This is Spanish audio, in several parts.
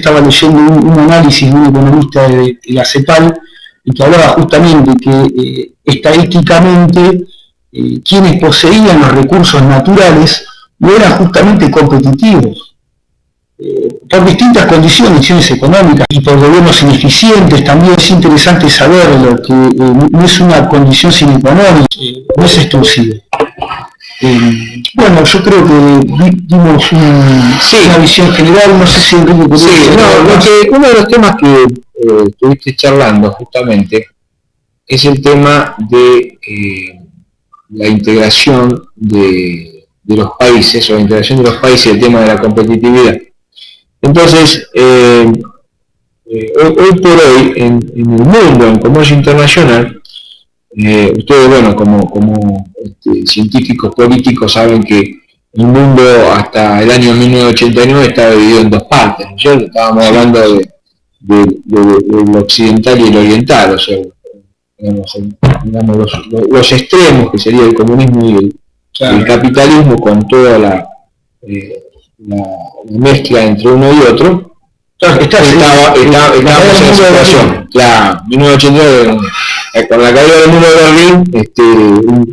estaba leyendo un análisis de un economista de la CEPAL, y que hablaba justamente que estadísticamente quienes poseían los recursos naturales no eran justamente competitivos, por distintas condiciones económicas y por gobiernos ineficientes. También es interesante saberlo, que no es una condición sine qua non, no es exclusiva. Bueno, yo creo que dimos una visión general. No sé si Enrique uno de los temas que estuviste charlando justamente es el tema de la integración de los países, o la integración de los países, el tema de la competitividad. Entonces, hoy por hoy, en el mundo, en comercio internacional, ustedes, bueno, como científicos políticos, saben que el mundo hasta el año 1989 estaba dividido en dos partes, ¿no es cierto? Estábamos hablando del occidental y el oriental, o sea, digamos los extremos, que sería el comunismo y el capitalismo, con toda la mezcla entre uno y otro. Estábamos en esa situación. Claro, 1989, con la caída del muro de Berlín,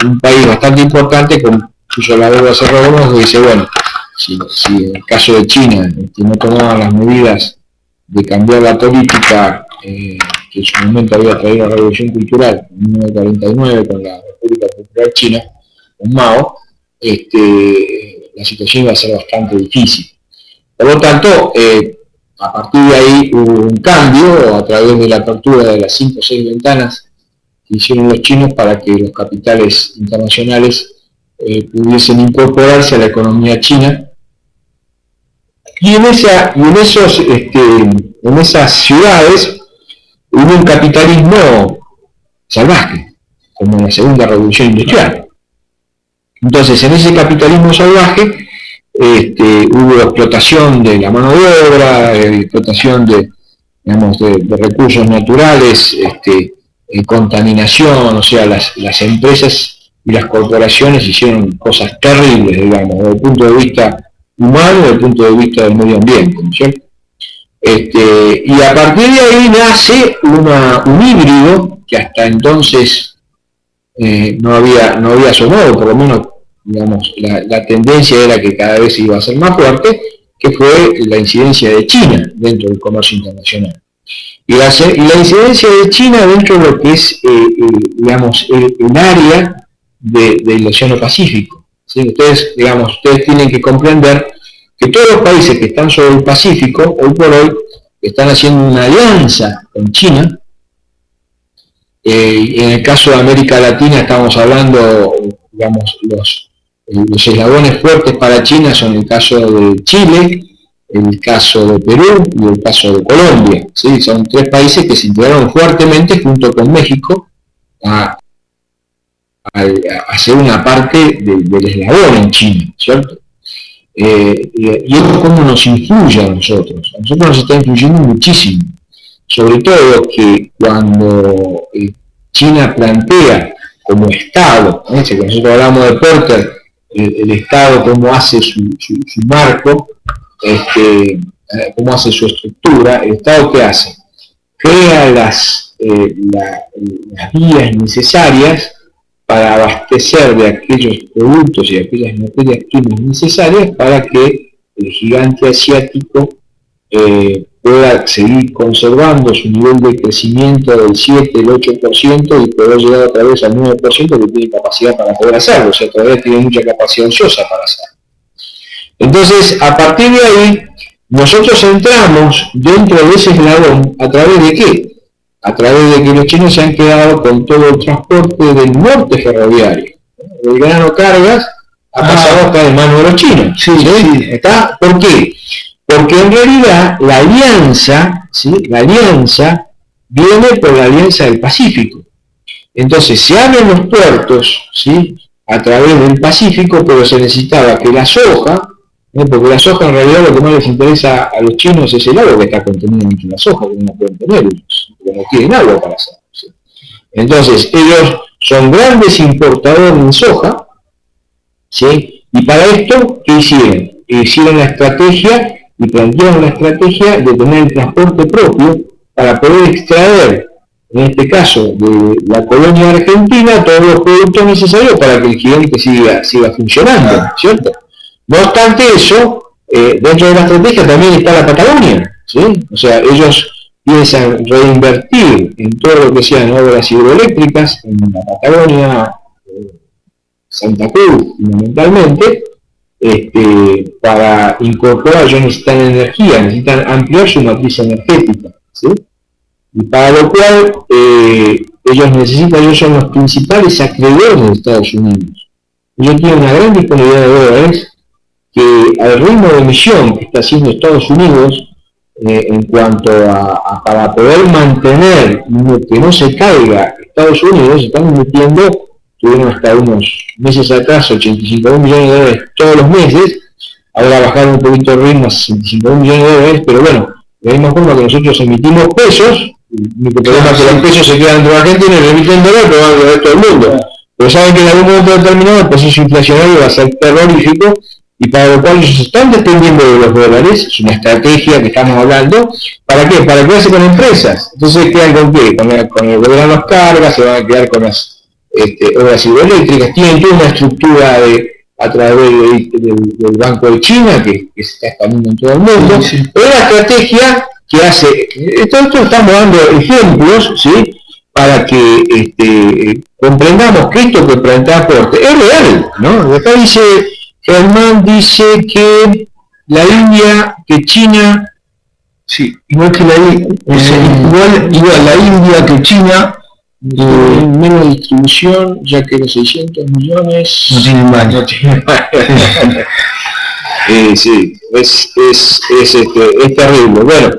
un país bastante importante con cuyo la deuda se reconozca, dice, bueno, si en el caso de China no tomaban las medidas de cambiar la política que en su momento había traído la revolución cultural en 1949 con la República Popular China, con Mao, la situación iba a ser bastante difícil. Por lo tanto, a partir de ahí hubo un cambio a través de la apertura de las 5 o 6 ventanas que hicieron los chinos para que los capitales internacionales pudiesen incorporarse a la economía china. Y en esas ciudades hubo un capitalismo salvaje, como en la segunda revolución industrial. Entonces, en ese capitalismo salvaje hubo explotación de la mano de obra, explotación de recursos naturales, contaminación, o sea, las empresas y las corporaciones hicieron cosas terribles, digamos, desde el punto de vista humano y desde el punto de vista del medio ambiente, ¿no es cierto? Y a partir de ahí nace un híbrido que hasta entonces no había sonado, por lo menos, digamos, la tendencia era que cada vez iba a ser más fuerte, que fue la incidencia de China dentro del comercio internacional. Y la incidencia de China dentro de lo que es, digamos, el área del Océano Pacífico. ¿Sí? Ustedes tienen que comprender que todos los países que están sobre el Pacífico, hoy por hoy, están haciendo una alianza con China. En el caso de América Latina estamos hablando, digamos, los eslabones fuertes para China son el caso de Chile, el caso de Perú y el caso de Colombia. ¿Sí? Son 3 países que se integraron fuertemente junto con México a ser una parte del eslabón en China, ¿cierto? Y eso cómo nos influye a nosotros. A nosotros nos está influyendo muchísimo, sobre todo que cuando China plantea como Estado, que nosotros hablamos de Porter, el Estado cómo hace su marco, cómo hace su estructura. El Estado, ¿qué hace? Crea las vías necesarias para abastecer de aquellos productos y de aquellas materias primas necesarias para que el gigante asiático pueda seguir conservando su nivel de crecimiento del 7, el 8% y poder llegar otra vez al 9% que tiene capacidad para poder hacerlo, o sea, todavía tiene mucha capacidad ociosa para hacerlo. Entonces, a partir de ahí, nosotros entramos dentro de ese eslabón, ¿a través de qué? A través de que los chinos se han quedado con todo el transporte del norte ferroviario. El grano cargas ha pasado acá en manos de los chinos. Sí. ¿Está? ¿Por qué? Porque en realidad la alianza, ¿sí? La alianza viene por la alianza del Pacífico. Entonces se abren los puertos, ¿sí? A través del Pacífico, pero se necesitaba que la soja, porque la soja en realidad lo que más les interesa a los chinos es el agua que está contenido en la soja, que no pueden tener ellos, porque no tienen agua para hacerlo, ¿sí? Entonces ellos son grandes importadores de soja, ¿sí? Y para esto, ¿qué hicieron? Hicieron la estrategia y plantearon la estrategia de tener el transporte propio para poder extraer, en este caso, de la colonia argentina, todos los productos necesarios para que el gigante siga funcionando, ¿cierto? No obstante eso, dentro de la estrategia también está la Patagonia, ¿sí? O sea, ellos piensan reinvertir en todo lo que sean obras hidroeléctricas en la Patagonia, Santa Cruz fundamentalmente, para incorporar. Ellos necesitan energía, necesitan ampliar su matriz energética, ¿sí? Y para lo cual ellos son los principales acreedores de Estados Unidos. Ellos tienen una gran disponibilidad de dólares que al ritmo de emisión que está haciendo Estados Unidos, en cuanto a para poder mantener que no se caiga Estados Unidos, están invirtiendo, tuvieron hasta unos meses atrás 85.000 millones de dólares todos los meses, ahora bajaron un poquito el ritmo a 65.000 millones de dólares, pero bueno, de la misma forma que nosotros emitimos pesos, el único problema es que los pesos se quedan dentro de Argentina y lo emiten dólares, pero van al resto del mundo. Pero saben que en algún momento determinado el proceso inflacionario va a ser terrorífico, y para lo cual ellos están dependiendo de los dólares. Es una estrategia que estamos hablando. ¿Para qué? Para quedarse con empresas. Entonces quedan con qué? Con el gobierno los cargas, se van a quedar con las obras hidroeléctricas, tienen toda una estructura a través del Banco de China que se está expandiendo en todo el mundo. Sí. Es una estrategia que hace, esto estamos dando ejemplos, ¿sí? Para que comprendamos que esto que plantea Aporte es real, ¿no? Acá dice, Germán dice que la India, que China, sí, igual que igual la India que China, menos distribución, ya que los 600 millones no tienen baño. Sí, es terrible. Bueno,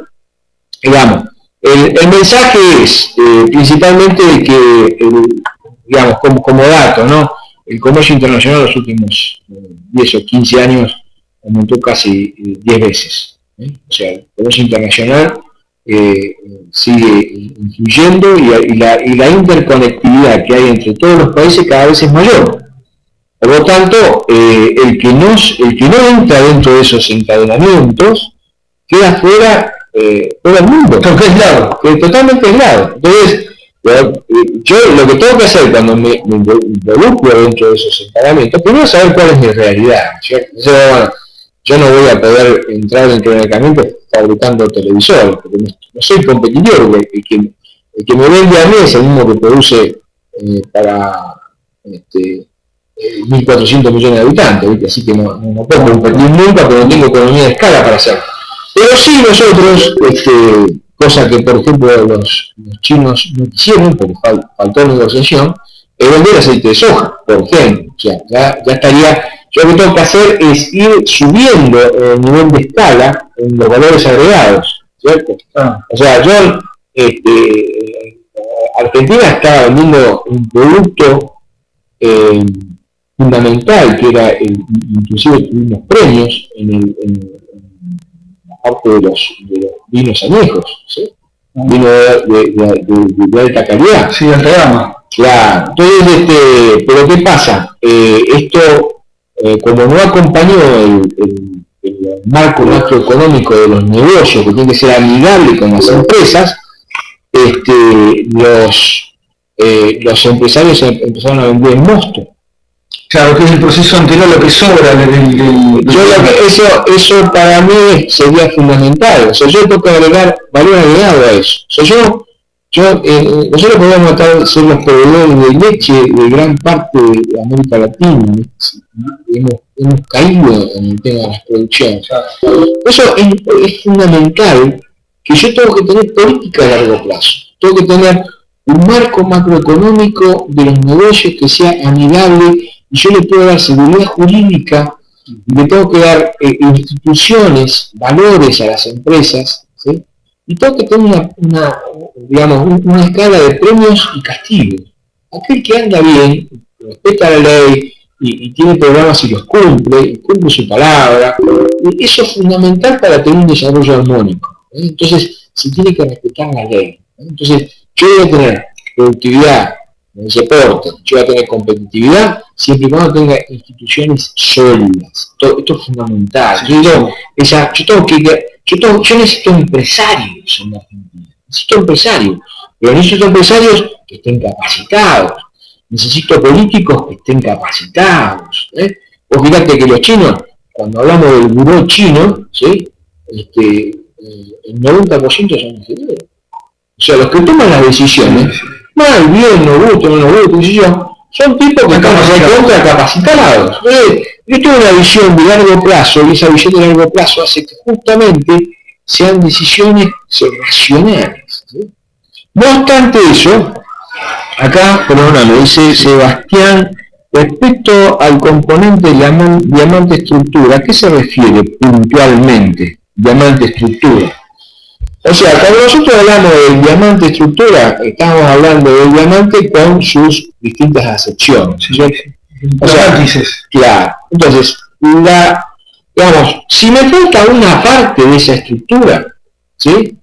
digamos, el mensaje es principalmente que, digamos, como dato, ¿no? El comercio internacional en los últimos 10 o 15 años aumentó casi 10 veces. O sea, el comercio internacional sigue influyendo y la interconectividad que hay entre todos los países cada vez es mayor. Por lo tanto, el que no entra dentro de esos encadenamientos queda fuera del mundo. Porque es aislado. Totalmente aislado. Entonces, yo lo que tengo que hacer cuando me involucro dentro de esos encadenamientos, primero es saber cuál es mi realidad, ¿cierto? Entonces, bueno, yo no voy a poder entrar dentro del encadenamiento fabricando televisores, porque no soy competidor. El que me vende a mí es el mismo que produce para 1.400 millones de habitantes, ¿viste? Así que no puedo competir nunca, pero no tengo economía de escala para hacerlo. Pero sí nosotros, cosa que por ejemplo los chinos no quisieron, porque faltó negociación, es vender aceite de soja, por ejemplo. O sea, ya estaría. Yo lo que tengo que hacer es ir subiendo el nivel de escala en los valores agregados, ¿cierto? O sea, yo, Argentina estaba vendiendo un producto fundamental, que era, inclusive tuvimos premios en la parte de los vinos añejos, ¿sí? Vino de alta calidad. Sí, alta gama. Claro. Entonces, pero ¿qué pasa? Esto, como no acompañó el marco macroeconómico de los negocios, que tiene que ser amigable con las empresas, los empresarios empezaron a vender en mosto. Claro, que es el proceso anterior, lo que sobra eso para mí sería fundamental. O sea, yo tengo que agregar valor agregado a eso. O sea, nosotros podemos ser los proveedores de leche de gran parte de América Latina. Hemos caído en el tema de las producciones. Eso es fundamental, que yo tengo que tener política a largo plazo. Tengo que tener un marco macroeconómico de los negocios que sea amigable, y yo le puedo dar seguridad jurídica, le tengo que dar instituciones, valores a las empresas, ¿sí? Y tengo que tener una escala de premios y castigos. Aquel que anda bien, respeta la ley y tiene programas y los cumple su palabra, eso es fundamental para tener un desarrollo armónico. Entonces, se tiene que respetar la ley. Entonces, yo voy a tener productividad, se porten. Yo voy a tener competitividad siempre y cuando tenga instituciones sólidas. Esto es fundamental. Sí, yo necesito empresarios en la Argentina. Necesito empresarios, pero necesito empresarios que estén capacitados. Necesito políticos que estén capacitados. Vos fíjate que los chinos, cuando hablamos del buró chino, ¿sí? El 90% son ingenieros. O sea, los que toman las decisiones, mal, bien, no gusto, son tipos que están recontra capacitados. Yo tengo una visión de largo plazo, y esa visión de largo plazo hace que justamente sean decisiones racionales. ¿Sí? No obstante eso, acá, perdóname, dice Sebastián, respecto al componente diamante estructura, ¿a qué se refiere puntualmente diamante estructura? O sea, cuando nosotros hablamos del diamante estructura, estamos hablando del diamante con sus distintas acepciones. ¿Sí? O sea, claro. Entonces, digamos, si me falta una parte de esa estructura, ¿sí?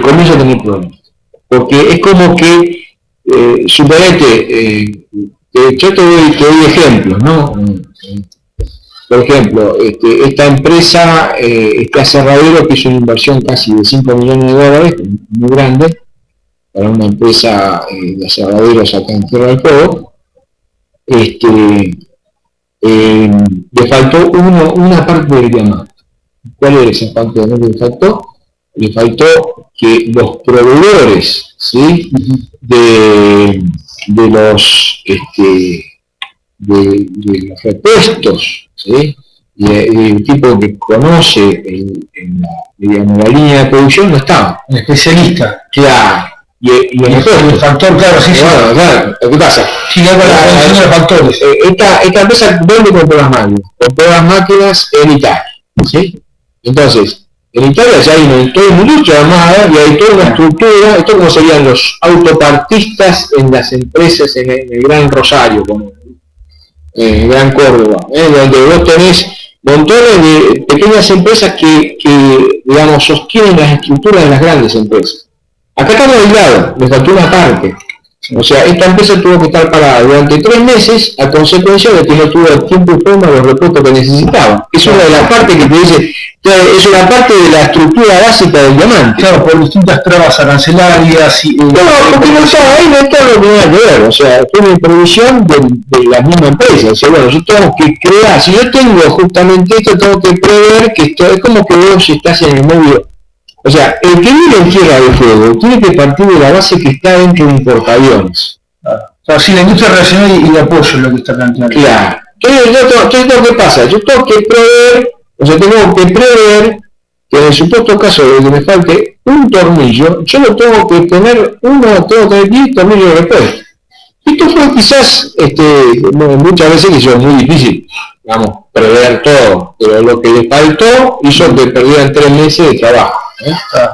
Comienzo a tener problemas. Porque es como que, suponete, yo te doy ejemplos, ¿no? Por ejemplo, esta empresa, este aserradero que hizo una inversión casi de 5 millones de dólares, muy grande, para una empresa de aserraderos acá en Tierra del Fuego, le faltó una parte del diamante. ¿Cuál era esa parte de lo que le faltó? Le faltó que los proveedores, ¿sí? de los repuestos, ¿sí? Y el tipo que conoce la línea de producción no estaba. Un especialista. Claro. Y el factor, claro, sí, bueno, claro. ¿Qué pasa? Sí, la factores. Esta empresa, ¿dónde compró las máquinas? Compró las máquinas en Italia, ¿sí? Entonces, en Italia ya hay toda una industria armada y hay toda una estructura, esto como serían los autopartistas en las empresas en el Gran Rosario, como el Gran Córdoba, donde vos tenés montones de pequeñas empresas que digamos, sostienen las estructuras de las grandes empresas. Acá estamos aislados, le faltó una parte. O sea, esta empresa tuvo que estar parada durante 3 meses a consecuencia de que no tuvo el tiempo y forma los repuestos que necesitaba. Es una de las partes que te dice, es una parte de la estructura básica del diamante. Claro, por distintas trabas arancelarias y... No, porque no está, ahí no está lo que tiene que ver. O sea, fue una previsión de la misma empresa. O sea, bueno, yo tengo que crear, si yo tengo justamente esto, tengo que prever que esto es como que vos estás en el medio. O sea, el que vive en Tierra del Fuego tiene que partir de la base que está dentro de un portaaviones. O sea, si la industria racional y de apoyo es lo que está planteando. Claro. Entonces, ¿qué pasa? Yo tengo que prever, tengo que prever que en el supuesto caso de que me falte un tornillo, yo lo tengo que tener, tengo que tener 10 tornillos de repuesto. Esto fue quizás, muchas veces que es muy difícil, vamos, prever todo, pero lo que le faltó hizo que perdieran 3 meses de trabajo.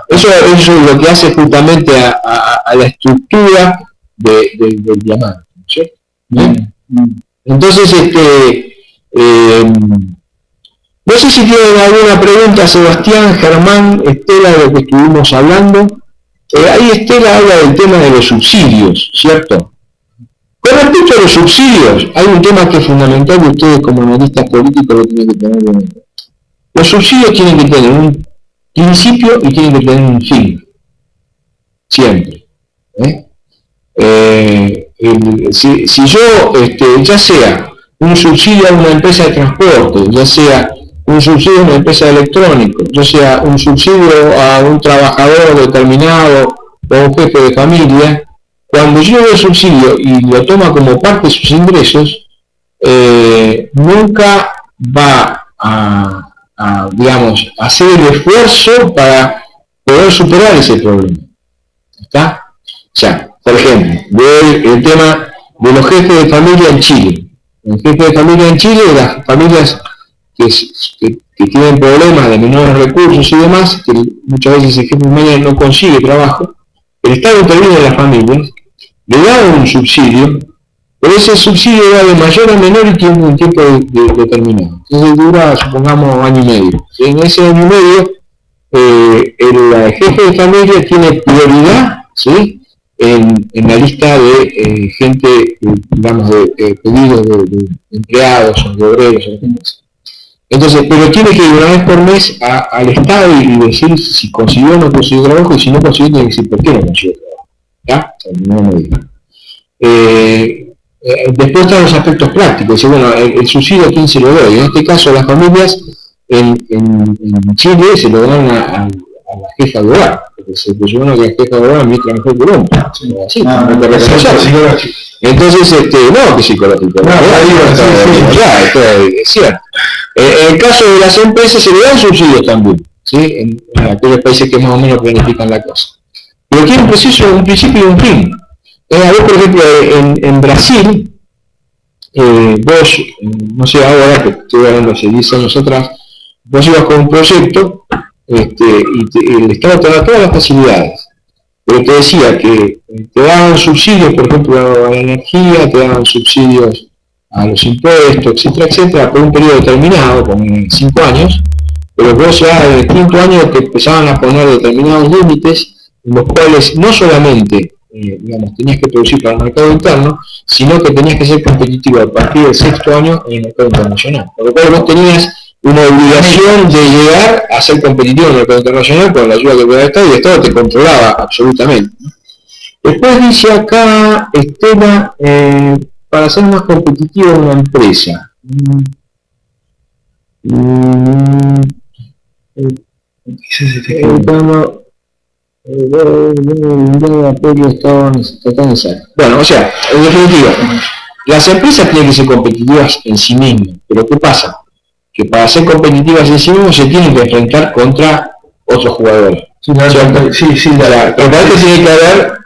Eso es lo que hace justamente a la estructura del diamante, ¿sí? Entonces, no sé si tienen alguna pregunta, Sebastián, Germán, Estela, de lo que estuvimos hablando. Ahí Estela habla del tema de los subsidios, ¿cierto? Con respecto a los subsidios, hay un tema que es fundamental que ustedes como analistas políticos lo tienen que tener en mente. Los subsidios tienen que tener un principio y tienen que tener un fin. Siempre. Si yo, ya sea un subsidio a una empresa de transporte, ya sea un subsidio a una empresa de electrónicos, ya sea un subsidio a un trabajador determinado o un jefe de familia, cuando yo doy subsidio y lo toma como parte de sus ingresos, nunca va a digamos, hacer el esfuerzo para poder superar ese problema. ¿Está? O sea, por ejemplo, el tema de los jefes de familia en Chile. El jefe de familia en Chile, las familias que tienen problemas de menores recursos y demás, que muchas veces el jefe de familia no consigue trabajo, el Estado interviene en las familias, le da un subsidio, pero ese subsidio va de mayor a menor y tiene un tiempo determinado. Entonces dura, supongamos, 1 año y medio. En ese año y medio, el jefe de familia tiene prioridad, ¿sí?, en la lista de gente, digamos, de pedidos de empleados o de obreros. Entonces, pero tiene que ir una vez por mes al Estado y decir si consiguió o no consiguió trabajo, y si no consiguió, tiene que decir por qué no consiguió trabajo. ¿Ya? No me diga. Después están los aspectos prácticos. Dice, bueno, el subsidio, ¿a quién se lo doy? En este caso, las familias en Chile se lo dan a la jefa de hogar, porque se supone que la jefa de hogar administra mejor que el hombre. Así, entonces, no que psicológico, esto es cierto. En el caso de las empresas se le dan subsidios también, ¿sí? En aquellos países que más o menos planifican la cosa. Pero tiene un principio y un fin. A vos, por ejemplo, en Brasil, vos, no sé, ahora que estoy hablando hace 10 años atrás, vos ibas con un proyecto y el Estado te da todas las facilidades, pero te decía que te daban subsidios, por ejemplo, a la energía, te daban subsidios a los impuestos, etcétera, etcétera, por un periodo determinado, como 5 años, pero vos ya en el 5º año te empezaban a poner determinados límites, en los cuales no solamente digamos, tenías que producir para el mercado interno, sino que tenías que ser competitivo a partir del 6º año en el mercado internacional. Por lo cual vos tenías una obligación de llegar a ser competitivo en el mercado internacional con la ayuda del Estado, y el Estado te controlaba absolutamente. Después dice acá, Estela, para ser más competitivo en una empresa. Bueno, o sea, en definitiva, las empresas tienen que ser competitivas en sí mismas, pero ¿qué pasa? Que para ser competitivas en sí mismas se tienen que enfrentar contra otros jugadores. Pero para esto tiene que haber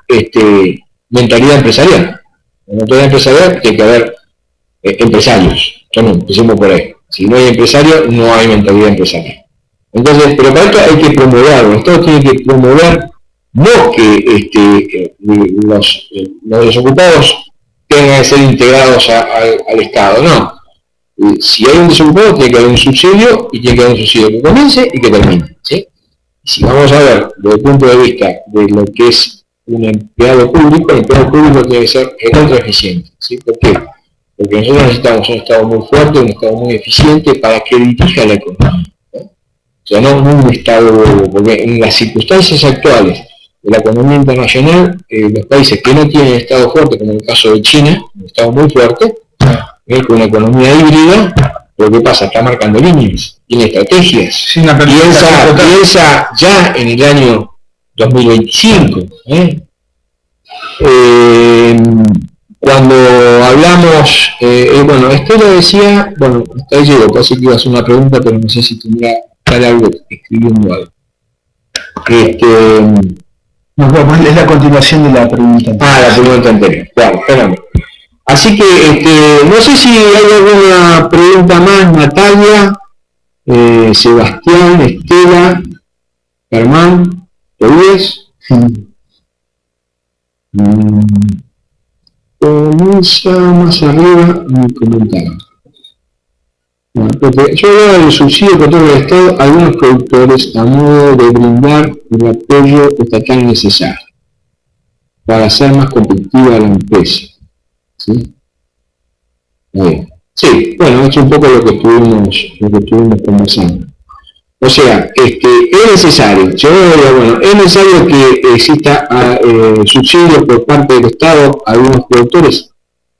mentalidad empresarial. En mentalidad empresarial tiene que haber empresarios. Entonces, empecemos por ahí. Si no hay empresarios, no hay mentalidad empresarial. Entonces, pero para esto hay que promoverlo. El Estado tiene que promover, no que los desocupados tengan que ser integrados al Estado, no. Si hay un desocupado, tiene que haber un subsidio, y tiene que haber un subsidio que comience y que termine, ¿sí? Si vamos a ver desde el punto de vista de lo que es un empleado público, el empleado público tiene que ser contra eficiente, ¿sí? ¿Por qué? Porque nosotros necesitamos un Estado muy fuerte, un Estado muy eficiente para que dirija la economía. O sea, no un Estado, porque en las circunstancias actuales de la economía internacional, los países que no tienen Estado fuerte, como en el caso de China, un Estado muy fuerte, con una economía híbrida, lo que pasa, está marcando líneas, tiene estrategias, sí, piensa ya en el año 2025. Cuando hablamos, bueno, Estela decía, bueno, hasta ahí llegó, parece que iba a hacer una pregunta, pero no sé si tendrá algo escribiendo algo. No, es la continuación de la pregunta anterior. La pregunta anterior, claro, espérame. Así que, no sé si hay alguna pregunta más, Natalia, Sebastián, Estela, Germán, ¿Luis? Comienza más arriba mi comentario. Yo hablaba del subsidio que otorga el Estado a algunos productores a modo de brindar el apoyo estatal necesario para hacer más competitiva la empresa. ¿Sí? Sí, bueno, esto es un poco lo que estuvimos conversando. O sea, es necesario, es necesario que exista subsidios por parte del Estado a algunos productores,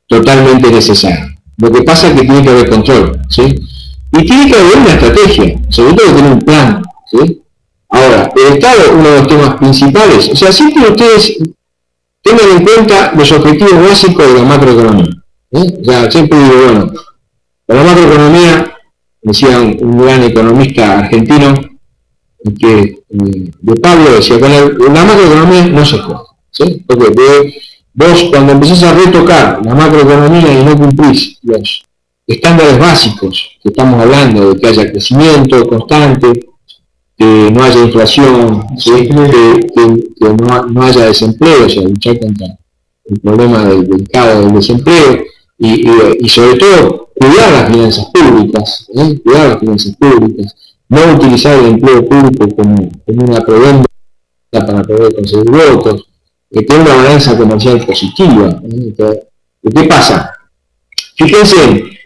totalmente necesario. Lo que pasa es que tiene que haber control, ¿sí? Y tiene que haber una estrategia, sobre todo tener un plan, ¿sí? Ahora, el Estado, uno de los temas principales, o sea, siempre ustedes tengan en cuenta los objetivos básicos de la macroeconomía. O sea, siempre digo, bueno, para la macroeconomía, decía un gran economista argentino, que de Pablo decía, con la macroeconomía no se juega, ¿sí? Porque vos cuando empezás a retocar la macroeconomía y no cumplís los estándares básicos que estamos hablando, de que haya crecimiento constante, que no haya inflación, ¿sí? que no haya desempleo, o sea, luchar contra el problema del caos del desempleo, y sobre todo cuidar las finanzas públicas, no utilizar el empleo público como una prebenda para poder conseguir votos, tiene una balanza comercial positiva. ¿Qué pasa? Fíjense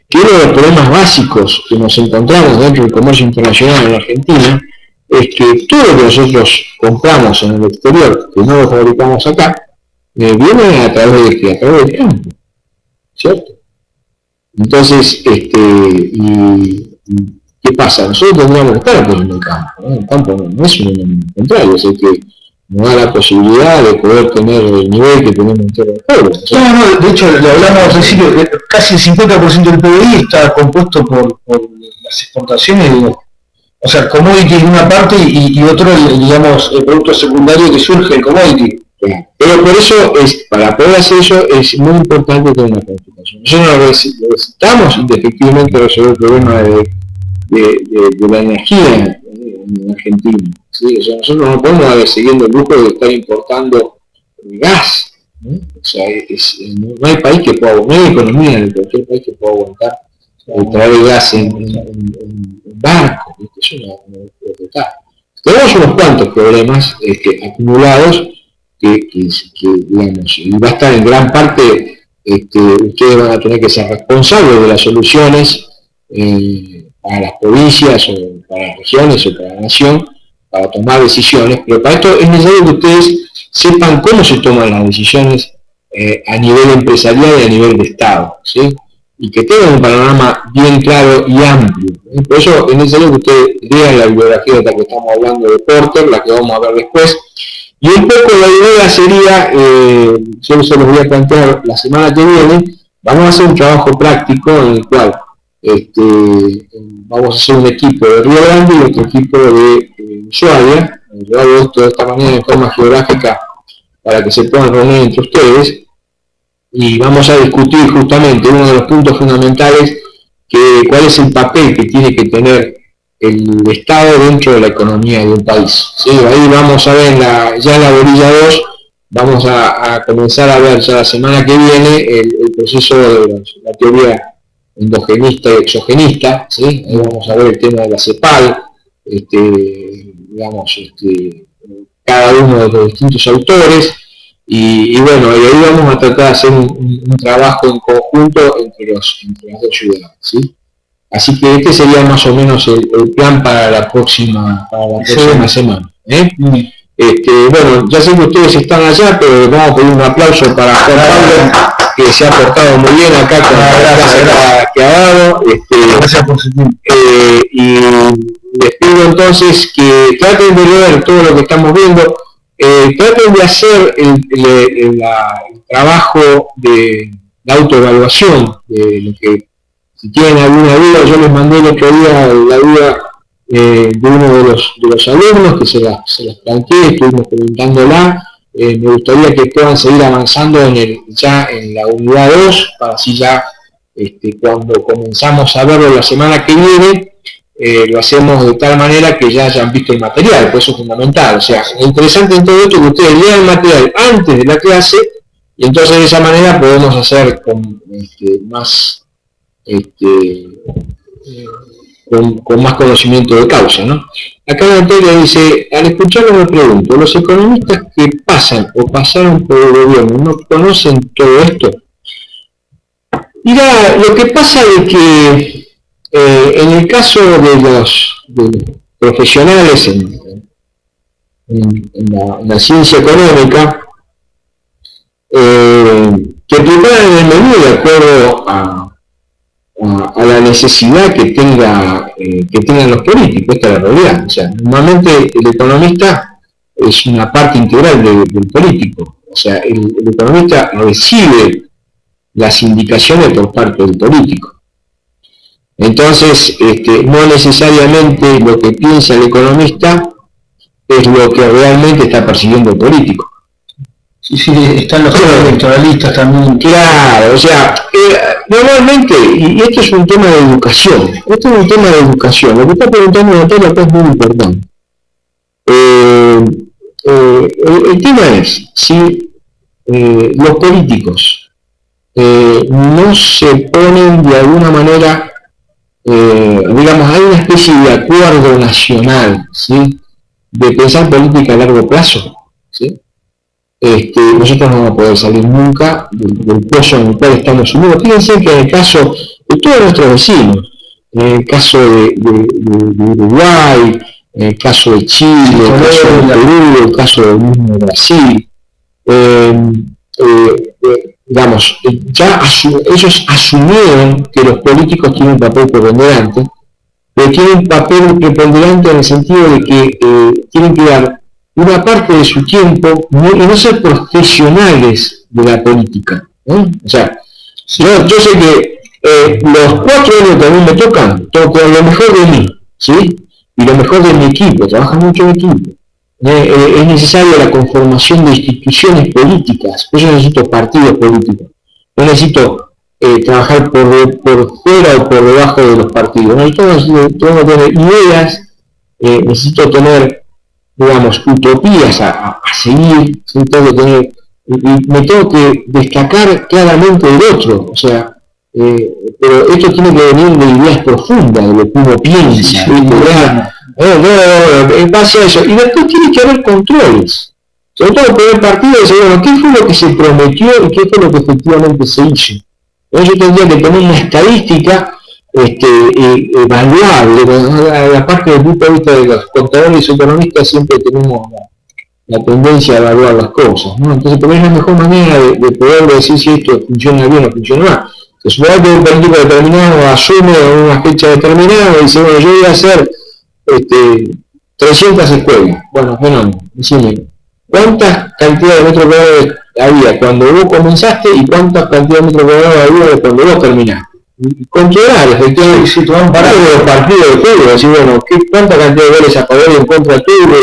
que uno de los problemas básicos que nos encontramos dentro del comercio internacional en Argentina es que todo lo que nosotros compramos en el exterior, que no lo fabricamos acá, viene a través de ¿qué? A través del campo, ¿cierto? Entonces, ¿qué pasa? Nosotros tendríamos que estar apoyando el campo, ¿no? El campo no es un elemento contrario, es el que nos da la posibilidad de poder tener el nivel que tenemos en tierra de pueblo. No, de hecho, le hablamos al principio que casi el 50% del PBI está compuesto por las exportaciones, o sea, commodity en una parte y otro, digamos, el producto secundario que surge el commodity. Pero por eso, para poder hacer eso, es muy importante tener una planificación. Nosotros necesitamos efectivamente resolver el problema de la energía en Argentina. ¿Sí? O sea, nosotros no podemos siguiendo el lujo de estar importando gas, ¿no? O sea, no hay país que pueda, no hay economía de cualquier país que pueda aguantar traer gas en barco. Eso no puede estar. Tenemos unos cuantos problemas acumulados que digamos, y va a estar en gran parte, ustedes van a tener que ser responsables de las soluciones para las provincias o para las regiones o para la nación, para tomar decisiones, pero para esto es necesario que ustedes sepan cómo se toman las decisiones a nivel empresarial y a nivel de Estado, ¿sí? Y que tengan un panorama bien claro y amplio. Por eso es necesario que ustedes lean la bibliografía de la que estamos hablando de Porter, la que vamos a ver después, y un poco la idea sería, yo se los voy a plantear la semana que viene, vamos a hacer un trabajo práctico en el cual vamos a hacer un equipo de Río Grande y otro equipo de Ushuaia. Yo hago esto de esta manera en forma geográfica para que se puedan reunir entre ustedes y vamos a discutir justamente uno de los puntos fundamentales, cuál es el papel que tiene que tener el Estado dentro de la economía de un país. ¿Sí? Ahí vamos a ver ya en la bolilla 2, vamos a comenzar a ver ya la semana que viene el proceso de la teoría endogenista y exogenista, ¿sí? Ahí vamos a ver el tema de la CEPAL, cada uno de los distintos autores, y bueno, y ahí vamos a tratar de hacer un trabajo en conjunto entre las dos ciudades, ¿sí? Así que este sería más o menos el plan para la próxima semana. Bueno, ya sé que ustedes están allá, pero vamos a pedir un aplauso para Juan Pablo, que se ha portado muy bien acá con la clase que ha dado. Gracias por su tiempo. Y les pido entonces que traten de leer todo lo que estamos viendo, traten de hacer el trabajo de la autoevaluación de lo que, si tienen alguna duda, yo les mandé el otro día la duda de uno de los alumnos que se las planteé, estuvimos comentándola. Me gustaría que puedan seguir avanzando ya en la unidad 2, para así ya cuando comenzamos a verlo la semana que viene, lo hacemos de tal manera que ya hayan visto el material, pues eso es fundamental. O sea, lo interesante en todo esto es que ustedes lean el material antes de la clase, y entonces de esa manera podemos hacer con más conocimiento de causa, ¿no? Acá Natalia dice, al escucharlo me pregunto, ¿los economistas que pasan o pasaron por el gobierno no conocen todo esto? Mira, lo que pasa es que en el caso de los profesionales en la ciencia económica, que preparan el menú de acuerdo a la necesidad que tengan los políticos. Esta es la realidad. O sea, normalmente el economista es una parte integral del político. O sea, el economista recibe las indicaciones por parte del político. Entonces, no necesariamente lo que piensa el economista es lo que realmente está persiguiendo el político. Sí, están los electoralistas también. Claro, o sea, normalmente, y esto es un tema de educación, lo que está preguntando Natalia acá es muy importante. El tema es, si los políticos no se ponen de alguna manera, digamos, hay una especie de acuerdo nacional, ¿sí?, de pensar política a largo plazo, ¿sí? nosotros no vamos a poder salir nunca del pozo en el cual estamos sumidos. Fíjense que en el caso de todos nuestros vecinos, en el caso de Uruguay, en el caso de Chile, en el caso de Perú, en el caso del mismo Brasil, digamos, ya ellos asumieron que los políticos tienen un papel preponderante, pero tienen un papel preponderante en el sentido de que tienen que dar una parte de su tiempo y no ser profesionales de la política. O sea, yo sé que los 4 años que a mí me tocan, tengo que dar lo mejor de mí, ¿sí? Y lo mejor de mi equipo, trabaja mucho en equipo. Es necesaria la conformación de instituciones políticas, por eso necesito partidos políticos, no necesito trabajar por fuera o por debajo de los partidos, necesito tener ideas, necesito tener, digamos, utopías a seguir, me tengo que destacar claramente del otro, o sea, pero esto tiene que venir de ideas profundas, de lo que uno piensa, en base a eso, y después tiene que haber controles, sobre todo por el partido, de decir, bueno, ¿qué fue lo que se prometió y qué fue lo que efectivamente se hizo? Yo tendría que tener una estadística evaluable, aparte del punto de vista de los contadores y economistas siempre tenemos la tendencia a evaluar las cosas, ¿no? Entonces, pero es la mejor manera de poder decir si esto funciona bien o funciona mal. Se supone que un político determinado asume una fecha determinada y dice, bueno, yo voy a hacer 300 escuelas. Bueno, fenómeno, decime, ¿cuántas cantidades de metros cuadrados había cuando vos comenzaste y cuántas cantidades de metros cuadrados había cuando vos terminaste? Y controlar, efectivamente, si te van parando los partidos de fútbol, decir, bueno, ¿cuánta cantidad de goles a favor y en contra tuve?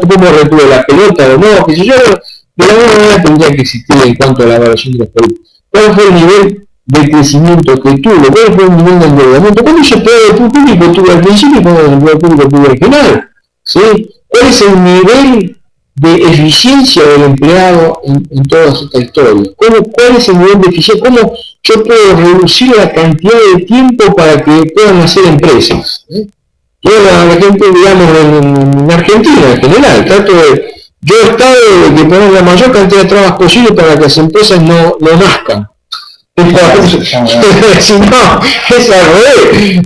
¿Cómo retuve la pelota o no? Que si yo, de alguna manera tendría que existir en cuanto a la evaluación de los políticos. ¿Cuál fue el nivel de crecimiento que tuvo? ¿Cuál fue el nivel de endeudamiento? ¿Cuál es el poder público tuvo al principio y cuál es el poder público tuvo al final? ¿Sí? ¿Cuál es el nivel de eficiencia del empleado en toda esta historia? ¿Cuál es el nivel de eficiencia? ¿Cómo yo puedo reducir la cantidad de tiempo para que puedan hacer empresas? Yo a la gente, digamos, en Argentina en general, yo he estado de poner la mayor cantidad de trabas posible para que las empresas no nazcan. Si no, es al revés.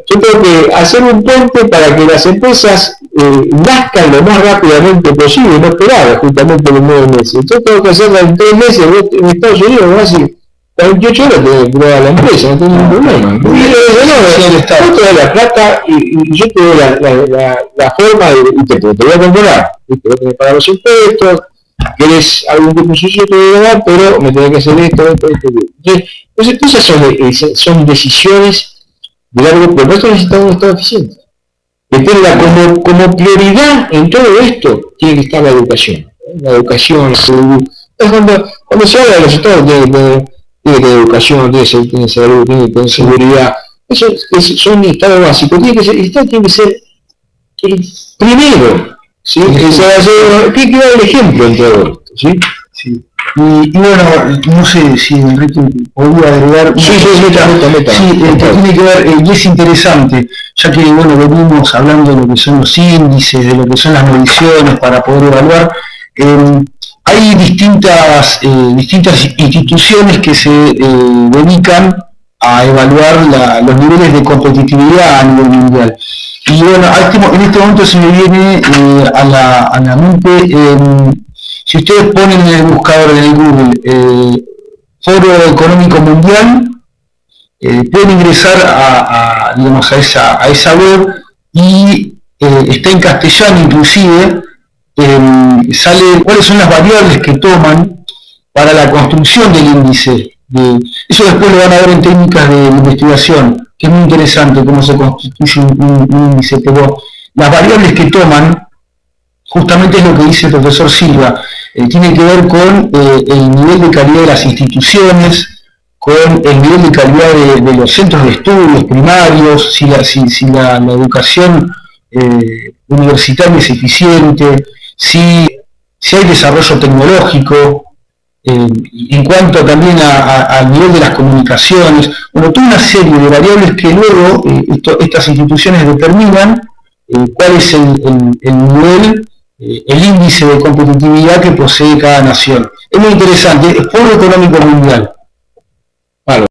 Yo tengo que hacer un puente para que las empresas nazcan lo más rápidamente posible, no esperar justamente los 9 meses. Yo tengo que hacerla en 3 meses, en Estados Unidos me hace 48 horas de crear la empresa, no tengo ningún problema. Yo te doy la plata y yo te doy la forma y te voy a controlar. Te voy a tener que pagar los impuestos, querés algún dispositivo te voy a dar, pero me tenés que hacer esto. Entonces esas son decisiones de largo plazo. Por eso necesitamos un Estado eficiente. Que tenga como prioridad en todo esto, tiene que estar la educación. La educación, la salud. Cuando se habla de los Estados, tiene que tener educación, tiene que tener salud, tiene que tener seguridad. Eso son estados básicos. El Estado tiene que ser primero. ¿Sí? ¿Qué queda el ejemplo en todo esto? ¿Sí? Sí. Y bueno, no sé si Enrique podría agregar. Que tiene que ver, y es interesante, ya que bueno, venimos hablando de lo que son los índices, de lo que son las mediciones para poder evaluar. Hay distintas instituciones que se dedican a evaluar los niveles de competitividad a nivel mundial. Y bueno, en este momento se me viene a la mente, si ustedes ponen en el buscador en el Google Foro Económico Mundial, pueden ingresar a esa web y está en castellano inclusive, sale cuáles son las variables que toman para la construcción del índice. Eso después lo van a ver en técnicas de investigación, que es muy interesante cómo se constituye un índice, pero las variables que toman, justamente es lo que dice el profesor Silva, tiene que ver con el nivel de calidad de las instituciones, con el nivel de calidad de los centros de estudios primarios, si la educación universitaria es eficiente, si hay desarrollo tecnológico, en cuanto también al nivel de las comunicaciones, bueno, toda una serie de variables que luego estas instituciones determinan cuál es el nivel el índice de competitividad que posee cada nación. Es muy interesante, es Foro Económico Mundial.